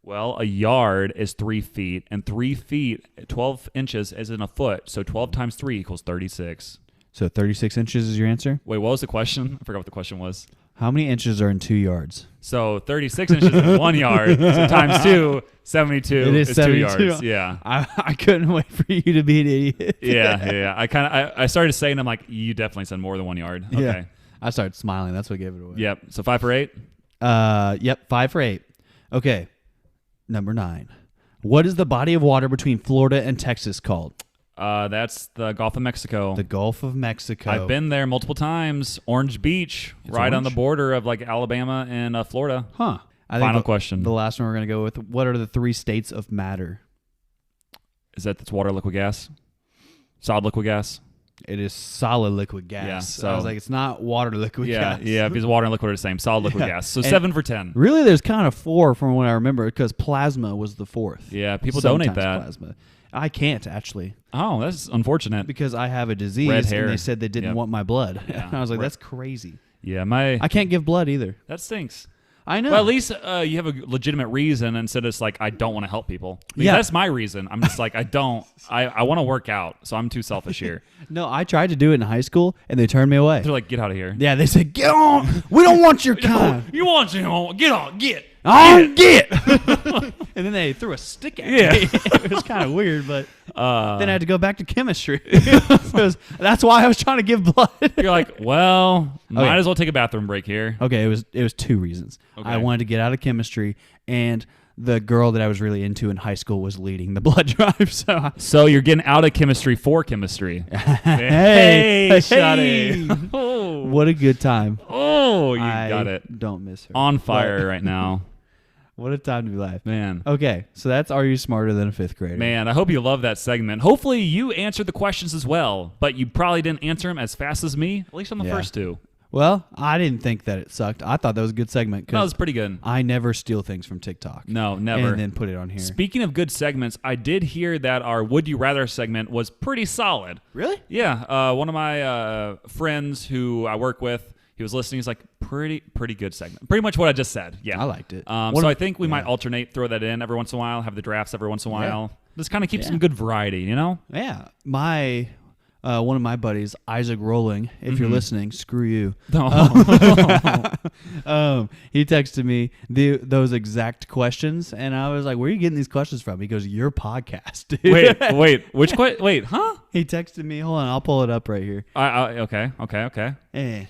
Well, a yard is 3 feet, and 3 feet, 12 inches is in a foot. So 12 times 3 equals 36. So 36 inches is your answer? Wait, what was the question? I forgot what the question was. How many inches are in 2 yards? So 36 inches is 1 yard. So times 2, 72 It is 72. 2 72. yards. Yeah. I couldn't wait for you to be an idiot. Yeah. I started saying, I'm like, you definitely said more than 1 yard. Okay. Yeah. I started smiling. That's what gave it away. Yep. So 5 for 8. Yep. 5 for 8. Okay. Number 9. What is the body of water between Florida and Texas called? That's the Gulf of Mexico. The Gulf of Mexico. I've been there multiple times. Orange Beach, right on the border of like Alabama and Florida. Huh. Final question. The last one we're going to go with. What are the 3 states of matter? Is that's water, liquid, gas? Solid liquid gas? It is solid liquid gas. Yeah, So I was like, it's not water liquid gas. Yeah, because water and liquid are the same. Solid liquid gas. So 7 for 10. Really, there's kind of 4 from what I remember because plasma was the 4th. Yeah, people Sometimes donate that. Plasma. I can't actually Oh, that's unfortunate. because I have a disease Red hair. and they said they didn't Yep. want my blood. Yeah. I was like, that's crazy. Yeah, I can't give blood either. that stinks. I know. But at least you have a legitimate reason instead of just like, I don't want to help people. Because Yeah. that's my reason. I'm just like, I want to work out, so I'm too selfish here. No, I tried to do it in high school and they turned me away. They're like, get out of here. Yeah, they said, get on. We don't want your kind. You want to get on, get. On, get. And then they threw a stick at Yeah. me. It was kind of weird, but then I had to go back to chemistry. That's why I was trying to give blood. You're like, well, might Okay. as well take a bathroom break here. Okay, it was 2 reasons. Okay. I wanted to get out of chemistry, and the girl that I was really into in high school was leading the blood drive. So you're getting out of chemistry for chemistry. Hey, Shotty. Oh, what a good time! oh, you I got it. Don't miss her. On fire right now. What a time to be alive. Man. Okay, so that's Are You Smarter Than a 5th Grader? Man, I hope you love that segment. Hopefully you answered the questions as well, but you probably didn't answer them as fast as me, at least on the Yeah. first 2. Well, I didn't think that it sucked. I thought that was a good segment That was because pretty good. I never steal things from TikTok. No, never. And then put it on here. Speaking of good segments, I did hear that our Would You Rather segment was pretty solid. Really? Yeah, one of my friends who I work with, he was listening. He's like, pretty good segment. Pretty much what I just said. Yeah, I liked it. So I think we might alternate, throw that in every once in a while, have the drafts every once in a while. Just kind of keep some good variety, you know? Yeah. My one of my buddies, Isaac Rolling, if you're listening, screw you. He texted me those exact questions, and I was like, "Where are you getting these questions from?" He goes, "Your podcast, dude." Wait, which wait, huh? He texted me. Hold on, I'll pull it up right here. Okay. Eh.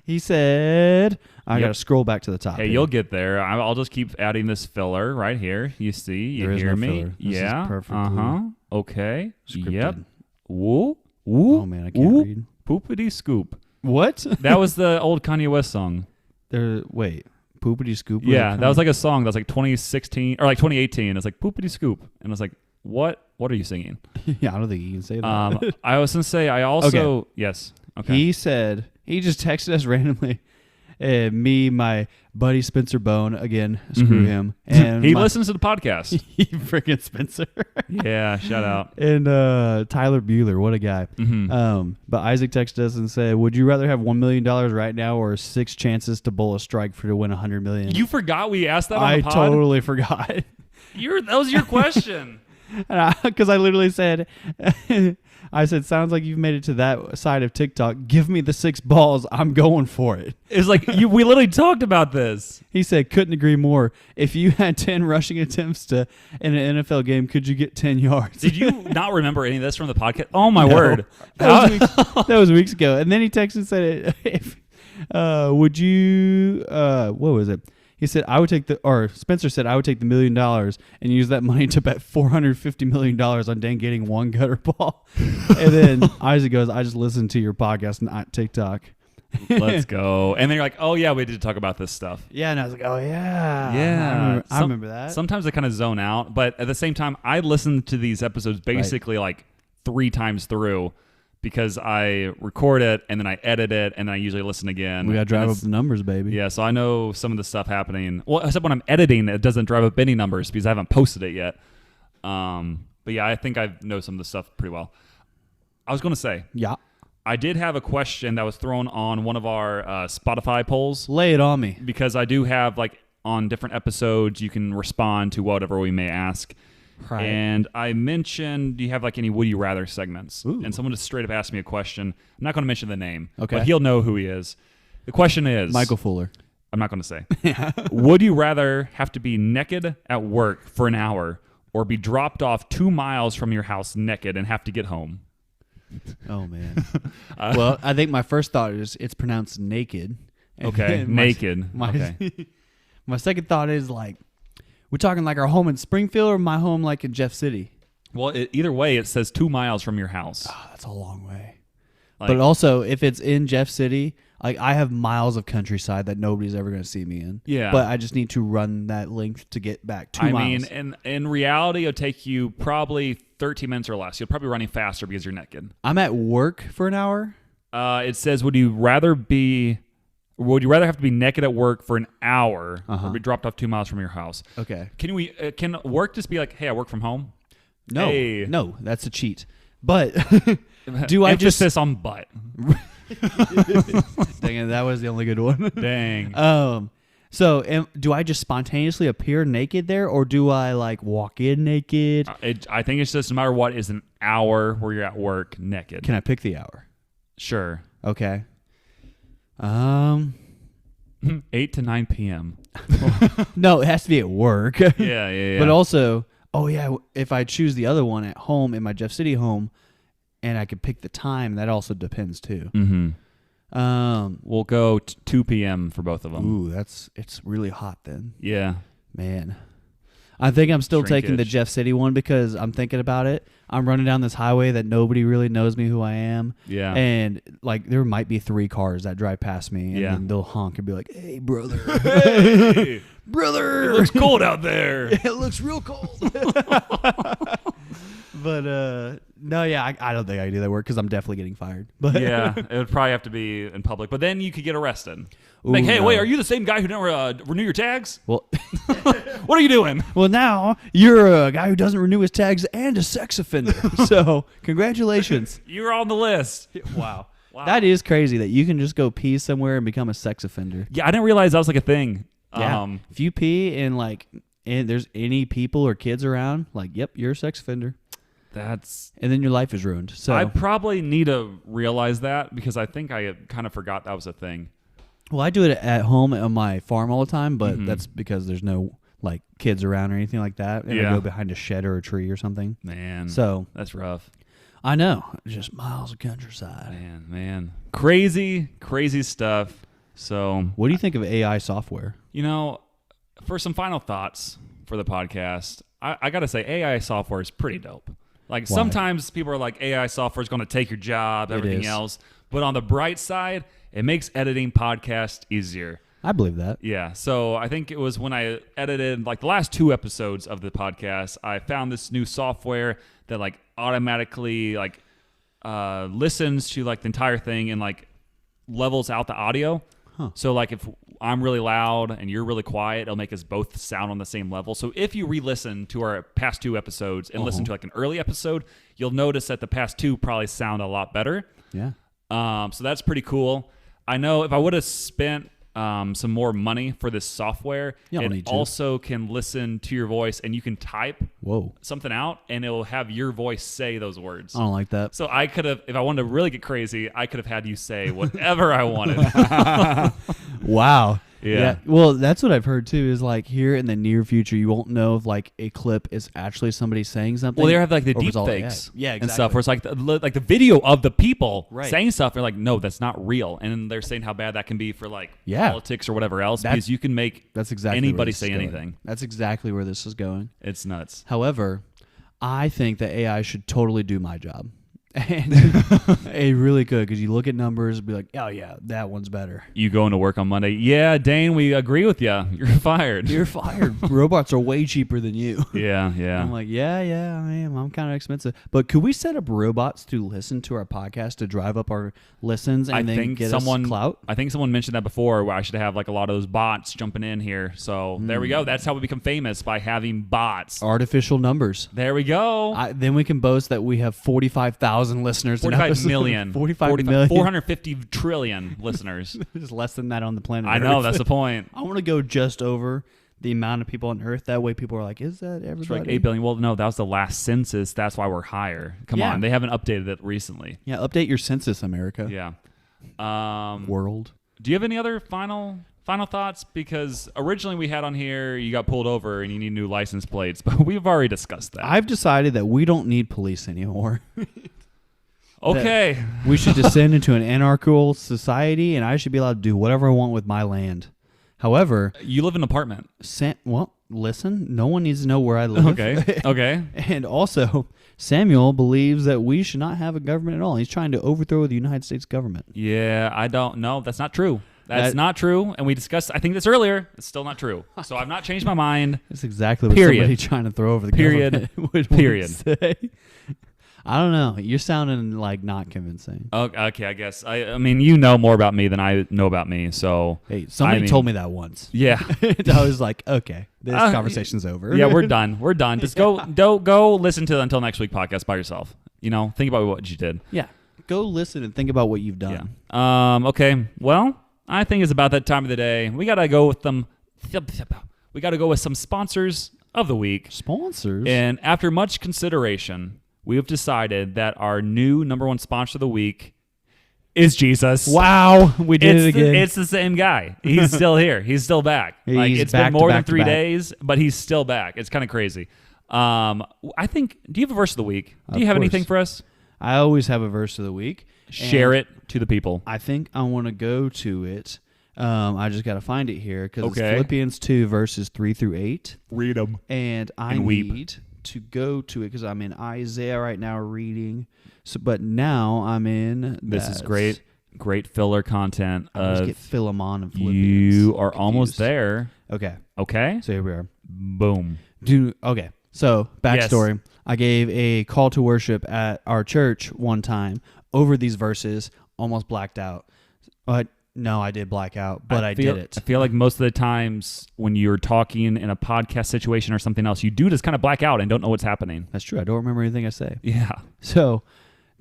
He said, I Yep. got to scroll back to the top. Hey, here. you'll get there. I'll just keep adding this filler right here. You see? You There is hear no me? filler. This is Yeah. perfectly Okay. scripted. Yep. Woo. Woo. Oh, man, I can't read. Poopity scoop. What? That was the old Kanye West song. Wait. Poopity scoop? Yeah, that was like a song that was like 2016 or like 2018. It's like poopity scoop. And I was like, what are you singing? Yeah, I don't think you can say that. I was going to say, I also, yes. Okay. He said, he just texted us randomly. Me, my buddy Spencer Bone, again, screw him. And he listens to the podcast. He freaking Spencer. Yeah, shout out. And Tyler Bueller, what a guy. But Isaac texted us and said, would you rather have $1 million right now or 6 chances to bowl a strike for to win $100 million? You forgot we asked that on I the pod? totally forgot. That was your question. Because I literally said, sounds like you've made it to that side of TikTok. Give me the 6 balls. I'm going for it. It's like, we literally talked about this. He said, couldn't agree more. If you had 10 rushing attempts in an NFL game, could you get 10 yards? Did you not remember any of this from the podcast? Oh, my No. word. That was weeks ago. And then he texted and said, would you, what was it? He said, Spencer said, I would take the $1 million and use that money to bet $450 million on Dan getting 1 gutter ball. And then Isaac goes, I just listened to your podcast, not TikTok. Let's go. And then you're like, oh, yeah, we did talk about this stuff. Yeah, and I was like, oh, yeah. Yeah. I remember that. Sometimes I kind of zone out. But at the same time, I listen to these episodes basically like 3 times through. Because I record it and then I edit it and then I usually listen again. We got to drive up the numbers, baby. Yeah, so I know some of the stuff happening. Well, except when I'm editing, it doesn't drive up any numbers because I haven't posted it yet. But yeah, I think I know some of the stuff pretty well. I was going to say, yeah, I did have a question that was thrown on one of our Spotify polls. Lay it on me. Because I do have, like, on different episodes, you can respond to whatever we may ask. Right. And I mentioned, do you have like any Would You Rather segments? Ooh. And someone just straight up asked me a question. I'm not going to mention the name, okay, but he'll know who he is. The question is... Michael Fuller. I'm not going to say. Would you rather have to be naked at work for an hour or be dropped off 2 miles from your house naked and have to get home? Oh, man. Well, I think my first thought is it's pronounced naked. Okay, naked. Okay. My second thought is like, we're talking like our home in Springfield or my home like in Jeff City? Well, either way, it says 2 miles from your house. Oh, that's a long way. Like, but also, if it's in Jeff City, like I have miles of countryside that nobody's ever going to see me in. Yeah. But I just need to run that length to get back 2 miles. I mean, in reality, it'll take you probably 13 minutes or less. You'll probably be running faster because you're naked. I'm at work for an hour? It says, would you rather have to be naked at work for an hour or be dropped off 2 miles from your house? Okay. Can work just be like, hey, I work from home? No. Hey. No, that's a cheat. But do I Emphasis on butt. Dang it, that was the only good one. Dang. So do I just spontaneously appear naked there, or do I like walk in naked? I think it's just no matter what is an hour where you're at work naked. Can I pick the hour? Sure. Okay. 8 to 9 p.m. No, it has to be at work. Yeah. But also, if I choose the other one at home in my Jeff City home, and I could pick the time, that also depends too. Mm-hmm. We'll go 2 p.m. for both of them. Ooh, it's really hot then. Yeah. Man. I think I'm still taking the Shrinkage. Jeff City one because I'm thinking about it. I'm running down this highway that nobody really knows me who I am. Yeah. And like there might be 3 cars that drive past me and Yeah. then they'll honk and be like, "Hey, brother." Hey, Brother. it looks cold out there. It looks real cold. But no, yeah, I don't think I can do that work because I'm definitely getting fired. But Yeah, it would probably have to be in public. But then you could get arrested. Ooh, Like, hey, no. wait, are you the same guy who didn't renew your tags? well, What are you doing? well, now you're a guy who doesn't renew his tags and a sex offender. So congratulations. You're on the list. Wow. That is crazy that you can just go pee somewhere and become a sex offender. Yeah, I didn't realize that was like a thing. Yeah. If you pee and there's any people or kids around, like, yep, you're a sex offender. And then your life is ruined. So I probably need to realize that because I think I had kind of forgot that was a thing. Well, I do it at home on my farm all the time, but that's because there's no like kids around or anything like that. And I go behind a shed or a tree or something. Man, so that's rough. I know, just miles of countryside. Man, crazy stuff. So, What do you think of AI software? For some final thoughts for the podcast, I got to say AI software is pretty dope. Like Why? sometimes people are like, AI software is going to take your job, everything is. else. But on the bright side, it makes editing podcasts easier. I believe that. Yeah. So I think it was when I edited like the last 2 episodes of the podcast, I found this new software that like automatically like listens to like the entire thing and like levels out the audio. Huh. So like if I'm really loud and you're really quiet, it'll make us both sound on the same level. So if you re-listen to our past 2 episodes and listen to like an early episode, you'll notice that the past 2 probably sound a lot better. Yeah. So that's pretty cool. I know if I would have spent some more money for this software, it also can listen to your voice and you can type something out and it'll have your voice say those words. I don't like that. So I could have, if I wanted to really get crazy, I could have had you say whatever I wanted. Wow. Yeah. Well, that's what I've heard too, is like here in the near future, you won't know if like a clip is actually somebody saying something. Well, they have like the or if deep it's all fakes AI. Yeah, exactly. and stuff where it's like the video of the people Right. saying stuff. They're like, no, that's not real. And they're saying how bad that can be for like Yeah. politics or whatever else That's- because you can make That's exactly anybody where this say is going. anything. That's exactly where this is going. It's nuts. However, I think that AI should totally do my job. And it really could, because you look at numbers and be like, oh, yeah, that one's better. You going to work on Monday? Yeah, Dane, we agree with you. You're fired. You're fired. Robots are way cheaper than you. Yeah, yeah. I'm like, yeah, I am. I'm kind of expensive. But could we set up robots to listen to our podcast to drive up our listens and then get us clout? I think someone mentioned that before, where I should have like a lot of those bots jumping in here. So there we go. That's how we become famous, by having bots. Artificial numbers. There we go. Then we can boast that we have 45,000 listeners. 45 million. 45 million. 450 trillion listeners. There's less than that on the planet. I know, Earth. that's the point. I want to go just over the amount of people on Earth. That way people are like, is that everybody? It's like 8 billion. Well, no, that was the last census. That's why we're higher. Come on. They haven't updated it recently. Yeah, update your census, America. Yeah. World. Do you have any other final thoughts? Because originally we had on here, you got pulled over and you need new license plates, but we've already discussed that. I've decided that we don't need police anymore. Okay. We should descend into an anarchical society, and I should be allowed to do whatever I want with my land. However, You live in an apartment. listen, no one needs to know where I live. Okay. Okay. And also, Samuel believes that we should not have a government at all. He's trying to overthrow the United States government. Yeah, I don't know. That's not true. That's not true. And we discussed, I think this earlier. It's still not true. So I've not changed my mind. That's exactly what Period. somebody trying to throw over the Period. government would Period. say. I don't know. You're sounding like not convincing. Okay, I guess. I mean, you know more about me than I know about me. So Hey, somebody told me that once. Yeah. And I was like, okay, this conversation's over. Yeah, we're done. We're done. Just go listen to the Until Next Week podcast by yourself. Think about what you did. Yeah. Go listen and think about what you've done. Yeah. Okay. Well, I think it's about that time of the day. We gotta go with them. We gotta go with some sponsors of the week. Sponsors? And after much consideration, we have decided that our new number 1 sponsor of the week is Jesus. Wow, we did it again. It's the same guy. He's still here. He's still back. It's been more than 3 days, but he's still back. It's kind of crazy. I think. Do you have a verse of the week? Do you have anything for us? I always have a verse of the week. Share it to the people. I think I want to go to it. I just got to find it here because it's Philippians 2 verses 3 through 8. Read them. And I need to go to it because I'm in Isaiah right now reading. So, but now I'm in. This is great filler content. I always get Philemon and Philippians. You are almost there. Okay. So here we are. Boom. Okay. So backstory. Yes. I gave a call to worship at our church one time over these verses. Almost blacked out. But no, I did black out, but I did it. I feel like most of the times when you're talking in a podcast situation or something else, you do just kind of black out and don't know what's happening. That's true. I don't remember anything I say. Yeah. So,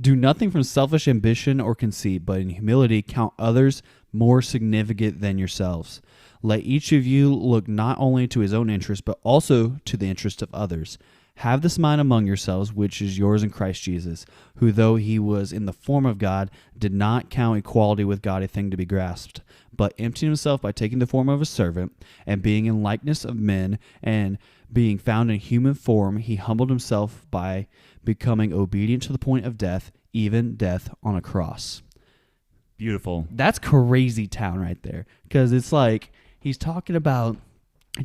do nothing from selfish ambition or conceit, but in humility count others more significant than yourselves. Let each of you look not only to his own interest, but also to the interest of others. Have this mind among yourselves, which is yours in Christ Jesus, who, though he was in the form of God, did not count equality with God a thing to be grasped, but emptied himself by taking the form of a servant, and being in likeness of men, and being found in human form, he humbled himself by becoming obedient to the point of death, even death on a cross. Beautiful. That's crazy town right there. Because it's like he's talking about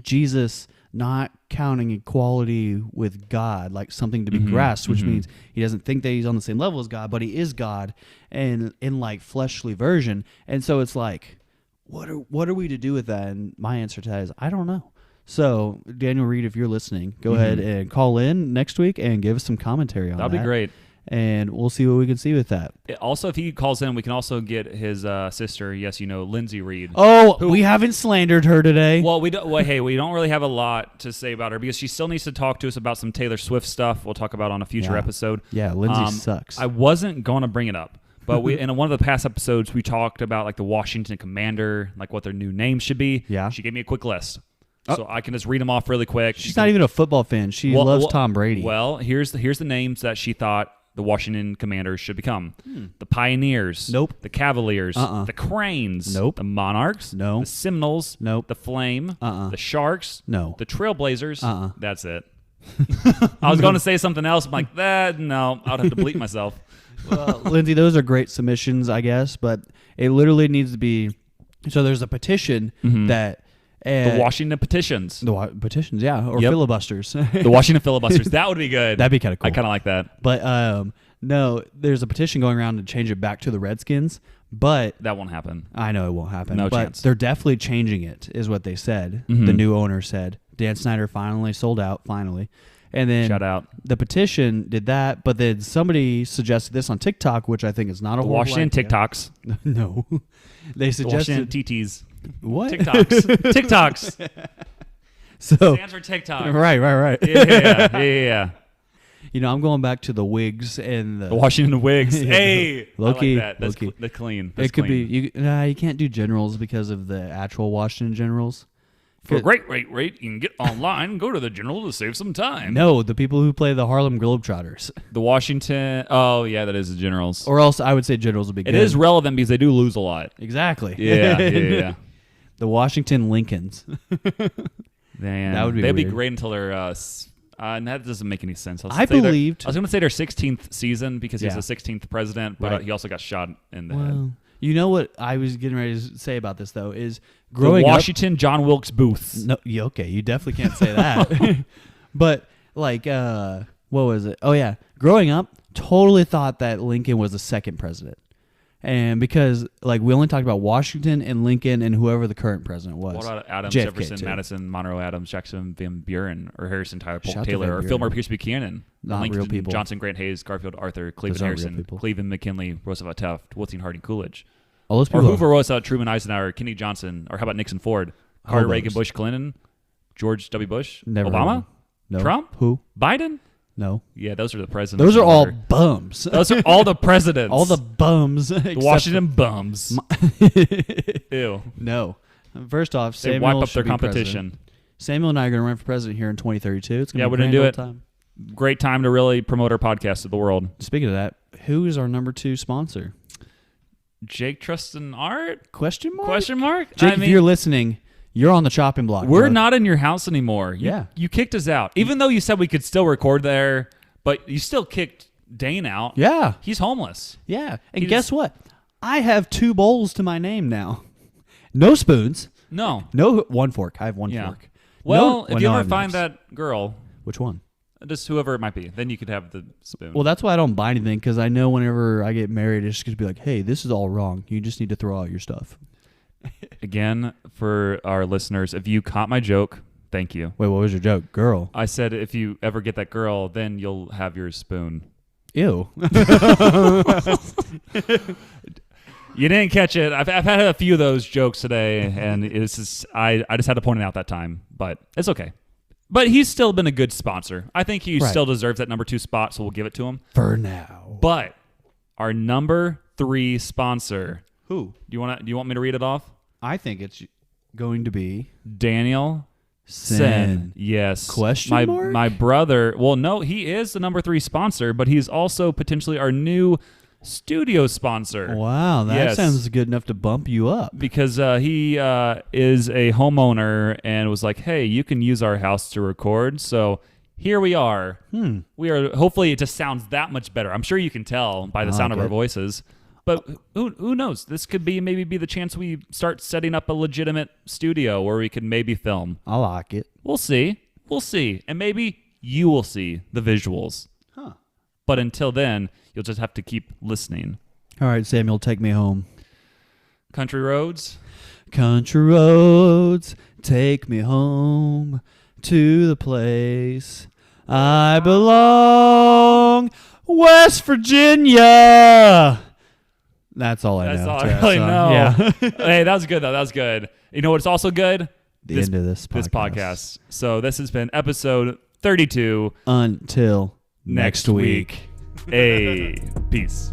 Jesus not counting equality with God like something to be grasped, which means he doesn't think that he's on the same level as God, but he is God and in like fleshly version. And so it's like, what are we to do with that? And my answer to that is, I don't know. So Daniel Reed, if you're listening, go ahead and call in next week and give us some commentary on that. That'd be great. And we'll see what we can see with that. Also, if he calls in, we can also get his sister, Lindsay Reed. Oh, we haven't slandered her today. Well, we don't really have a lot to say about her because she still needs to talk to us about some Taylor Swift stuff we'll talk about on a future episode. Yeah, Lindsay sucks. I wasn't going to bring it up, but in one of the past episodes, we talked about like the Washington Commander, like what their new name should be. Yeah. She gave me a quick list. So I can just read them off really quick. She's not even a football fan. She loves Tom Brady. Well, here's the names that she thought the Washington Commanders should become. The Pioneers. Nope. The Cavaliers. The Cranes. Nope. The Monarchs. No. The Seminoles. Nope. The Flame. The Sharks. No. The Trailblazers. That's it. I was going to say something else. I'm like, no, I'd have to bleep myself. Well, Lindsay, those are great submissions, I guess, but it literally needs to be. So there's a petition that. The Washington petitions. Petitions, yeah, or filibusters. The Washington filibusters. That would be good. That'd be kind of cool. I kind of like that. But no, there's a petition going around to change it back to the Redskins, but that won't happen. I know it won't happen. No but chance. They're definitely changing it, is what they said. The new owner said. Dan Snyder finally sold out, finally. And then shout out. The petition did that, but then somebody suggested this on TikTok, which I think is not a horrible Washington idea. TikToks. No. They suggested Washington TTs. What? TikToks. TikToks. So stands for TikTok. Right. Yeah. You know, I'm going back to the wigs and the Washington wigs. Hey, Low-key, I like that. That's clean. It could be you can't do generals because of the actual Washington Generals. For a great rate, you can get online and go to the General to save some time. No, the people who play the Harlem Globetrotters. The Washington. Oh, yeah, that is the Generals. Or else I would say Generals would be good. It is relevant because they do lose a lot. Exactly. Yeah. The Washington Lincolns. Man, that would be they'd be weird. great until they're. And that doesn't make any sense. I believed. I was going to say their 16th season because he's Yeah. the 16th president, but he also got shot in the head. You know what I was getting ready to say about this, though, is growing the Washington John Wilkes Booth. No, okay, you definitely can't say that. But, like, what was it? Oh, yeah. Growing up, totally thought that Lincoln was the second president. And because, like, we only talked about Washington and Lincoln and whoever the current president was. What about Adams, JFK Jefferson, too. Madison, Monroe, Adams, Jackson, Van Buren, or Harrison, Tyler, Polk, Shout to Taylor, Van or Buren. Fillmore, Pierce Buchanan, Not Lincoln, real people. Johnson, Grant, Hayes, Garfield, Arthur, Cleveland, Those aren't real Harrison, people. Cleveland, McKinley, Roosevelt, Taft, Wilson, Harding, Coolidge. All those Or people. Hoover, Roosevelt, Truman, Eisenhower, Kennedy, Johnson, or how about Nixon, Ford, Carter, those. Reagan, Bush, Clinton, George W. Bush, Never heard of Obama, them. No. Trump, Who? Biden? No. Yeah, those are the presidents. Those are all Order. bums. Those are all the presidents. all the bums. the Washington bums. Ew. No. First off, They Samuel wipe up should their be competition. president. Samuel and I are going to run for president here in 2032. It's going Yeah, to be we're a gonna grand do old it. time. Great time to really promote our podcast to the world. Speaking of that, who is our number 2 sponsor? Jake Trust and Art? Question mark? I Jake, mean, if you're listening, you're on the chopping block. we're bro. not in your house anymore. Yeah. You kicked us out. Even though you said we could still record there, but you still kicked Dane out. Yeah. He's homeless. Yeah. And He guess just- what? I have 2 bowls to my name now. No spoons. No. No one fork. I have one Yeah. fork. Well, No- if you no, I ever have find knives. that girl, Which one? just whoever it might be, then you could have the spoon. Well, that's why I don't buy anything, because I know whenever I get married, it's just going to be like, hey, this is all wrong. You just need to throw out your stuff. Again, for our listeners, if you caught my joke, thank you. Wait, what was your joke? Girl. I said if you ever get that girl, then you'll have your spoon. Ew. You didn't catch it. I've had a few of those jokes today, and it's just, I just had to point it out that time, but it's okay. But he's still been a good sponsor. I think he Right. still deserves that number 2 spot, so we'll give it to him. For now. But our number 3 sponsor. Who? Do you want me to read it off? I think it's going to be Daniel Sen. Yes. Question my, mark? My brother. Well, no, he is the number 3 sponsor, but he's also potentially our new studio sponsor. Wow, that Yes. sounds good enough to bump you up. Because he is a homeowner and was like, hey, you can use our house to record. So here we are. We are. Hopefully it just sounds that much better. I'm sure you can tell by the I sound like of our it. voices. But who knows? This could maybe be the chance we start setting up a legitimate studio where we can maybe film. I like it. We'll see. And maybe you will see the visuals. Huh. But until then, you'll just have to keep listening. All right, Samuel, take me home. Country roads. Country roads, take me home to the place I belong, West Virginia. That's all I know. That's all to I really that know. song. Yeah. Hey, that was good, though. That was good. You know what's also good? The end of this podcast. So this has been episode 32. Until Next week. Hey, peace.